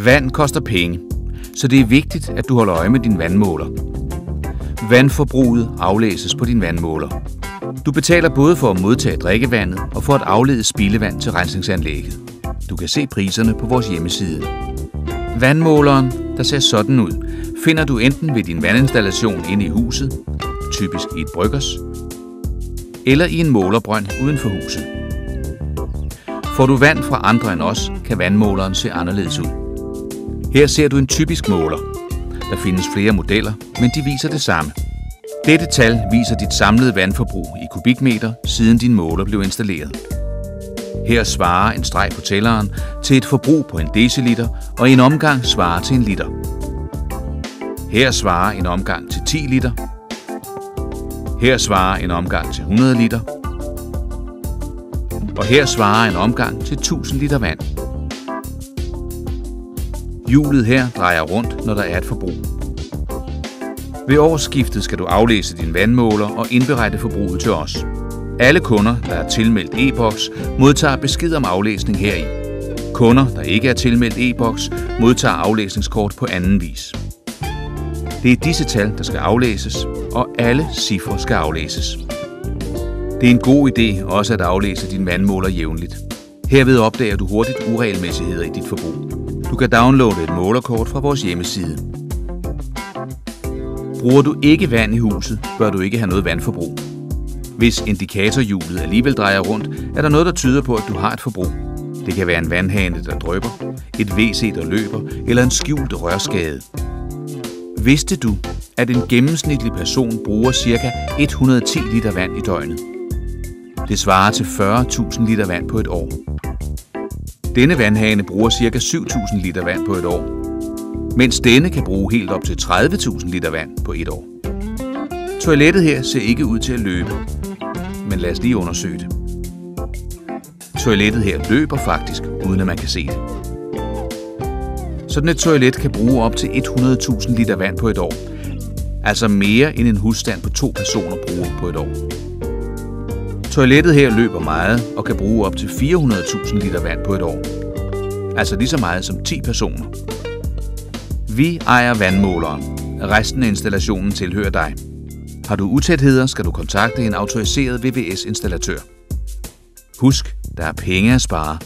Vand koster penge, så det er vigtigt, at du holder øje med din vandmåler. Vandforbruget aflæses på din vandmåler. Du betaler både for at modtage drikkevandet og for at aflede spildevand til rensningsanlægget. Du kan se priserne på vores hjemmeside. Vandmåleren, der ser sådan ud, finder du enten ved din vandinstallation inde i huset, typisk i et bryggers, eller i en målerbrønd uden for huset. Får du vand fra andre end os, kan vandmåleren se anderledes ud. Her ser du en typisk måler. Der findes flere modeller, men de viser det samme. Dette tal viser dit samlede vandforbrug i kubikmeter, siden din måler blev installeret. Her svarer en streg på tælleren til et forbrug på 1 deciliter, og en omgang svarer til 1 liter. Her svarer en omgang til 10 liter. Her svarer en omgang til 100 liter. Og her svarer en omgang til 1000 liter vand. Hjulet her drejer rundt, når der er et forbrug. Ved årsskiftet skal du aflæse din vandmåler og indberette forbruget til os. Alle kunder, der er tilmeldt e-boks, modtager besked om aflæsning heri. Kunder, der ikke er tilmeldt e-boks, modtager aflæsningskort på anden vis. Det er disse tal, der skal aflæses, og alle cifre skal aflæses. Det er en god idé også at aflæse din vandmåler jævnligt. Herved opdager du hurtigt uregelmæssigheder i dit forbrug. Du kan downloade et målerkort fra vores hjemmeside. Bruger du ikke vand i huset, bør du ikke have noget vandforbrug. Hvis indikatorhjulet alligevel drejer rundt, er der noget, der tyder på, at du har et forbrug. Det kan være en vandhane, der drypper, et WC, der løber, eller en skjult rørskade. Vidste du, at en gennemsnitlig person bruger ca. 110 liter vand i døgnet? Det svarer til 40.000 liter vand på et år. Denne vandhane bruger ca. 7.000 liter vand på et år, mens denne kan bruge helt op til 30.000 liter vand på et år. Toilettet her ser ikke ud til at løbe, men lad os lige undersøge det. Toilettet her løber faktisk, uden at man kan se det. Sådan et toilet kan bruge op til 100.000 liter vand på et år, altså mere end en husstand på 2 personer bruger på et år. Toilettet her løber meget og kan bruge op til 400.000 liter vand på et år, altså lige så meget som 10 personer. Vi ejer vandmåleren. Resten af installationen tilhører dig. Har du utætheder, skal du kontakte en autoriseret VVS-installatør. Husk, der er penge at spare.